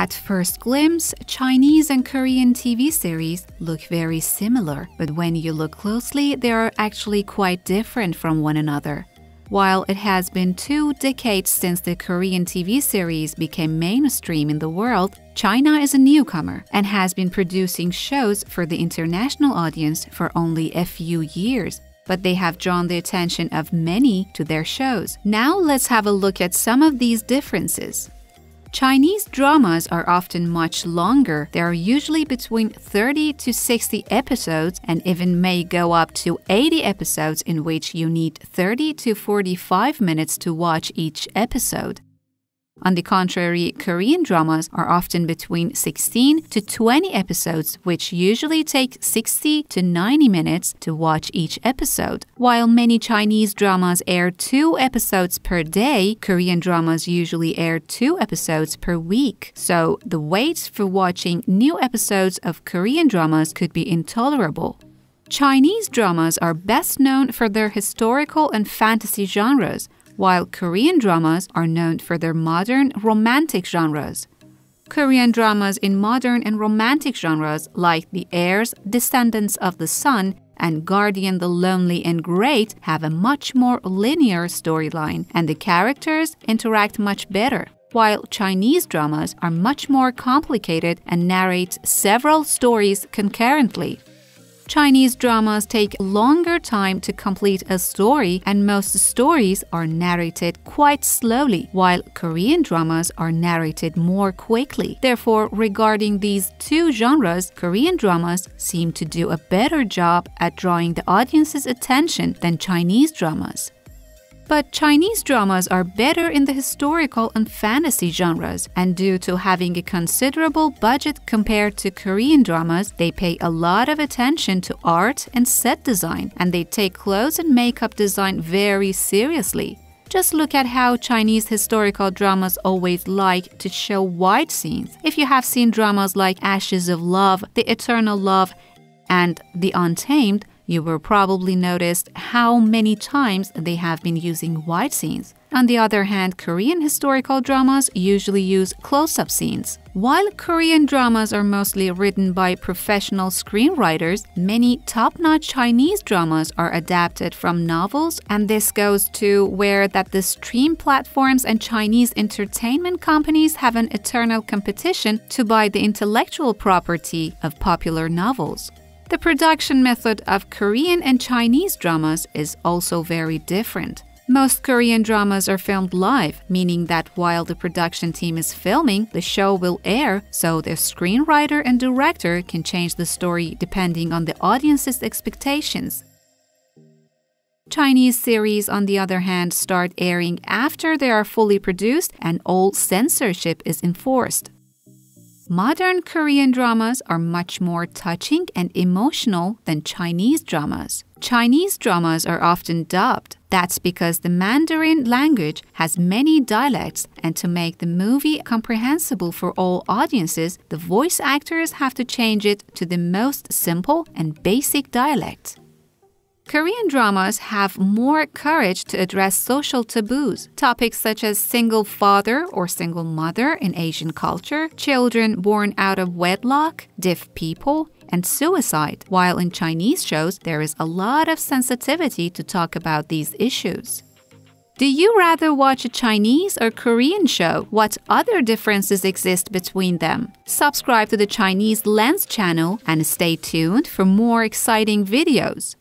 At first glimpse, Chinese and Korean TV series look very similar, but when you look closely, they are actually quite different from one another. While it has been 2 decades since the Korean TV series became mainstream in the world, China is a newcomer and has been producing shows for the international audience for only a few years. But they have drawn the attention of many to their shows. Now let's have a look at some of these differences. Chinese dramas are often much longer. They are usually between 30 to 60 episodes and even may go up to 80 episodes, in which you need 30 to 45 minutes to watch each episode. On the contrary, Korean dramas are often between 16 to 20 episodes, which usually take 60 to 90 minutes to watch each episode. While many Chinese dramas air 2 episodes per day, Korean dramas usually air 2 episodes per week. So the wait for watching new episodes of Korean dramas could be intolerable. Chinese dramas are best known for their historical and fantasy genres, while Korean dramas are known for their modern romantic genres. Korean dramas in modern and romantic genres like The Heirs, Descendants of the Sun, and Guardian the Lonely and Great have a much more linear storyline, and the characters interact much better, while Chinese dramas are much more complicated and narrate several stories concurrently. Chinese dramas take longer time to complete a story, and most stories are narrated quite slowly, while Korean dramas are narrated more quickly. Therefore, regarding these 2 genres, Korean dramas seem to do a better job at drawing the audience's attention than Chinese dramas. But Chinese dramas are better in the historical and fantasy genres, and due to having a considerable budget compared to Korean dramas, they pay a lot of attention to art and set design, and they take clothes and makeup design very seriously. Just look at how Chinese historical dramas always like to show wide scenes. If you have seen dramas like Ashes of Love, The Eternal Love, and The Untamed, you will probably notice how many times they have been using wide scenes. On the other hand, Korean historical dramas usually use close-up scenes. While Korean dramas are mostly written by professional screenwriters, many top-notch Chinese dramas are adapted from novels, and this goes to where that the stream platforms and Chinese entertainment companies have an eternal competition to buy the intellectual property of popular novels. The production method of Korean and Chinese dramas is also very different. Most Korean dramas are filmed live, meaning that while the production team is filming, the show will air, so the screenwriter and director can change the story depending on the audience's expectations. Chinese series, on the other hand, start airing after they are fully produced and all censorship is enforced. Modern Korean dramas are much more touching and emotional than Chinese dramas. Chinese dramas are often dubbed. That's because the Mandarin language has many dialects, and to make the movie comprehensible for all audiences, the voice actors have to change it to the most simple and basic dialect. Korean dramas have more courage to address social taboos, topics such as single father or single mother in Asian culture, children born out of wedlock, deaf people, and suicide, while in Chinese shows there is a lot of sensitivity to talk about these issues. Do you rather watch a Chinese or Korean show? What other differences exist between them? Subscribe to the Chinese Lens channel and stay tuned for more exciting videos.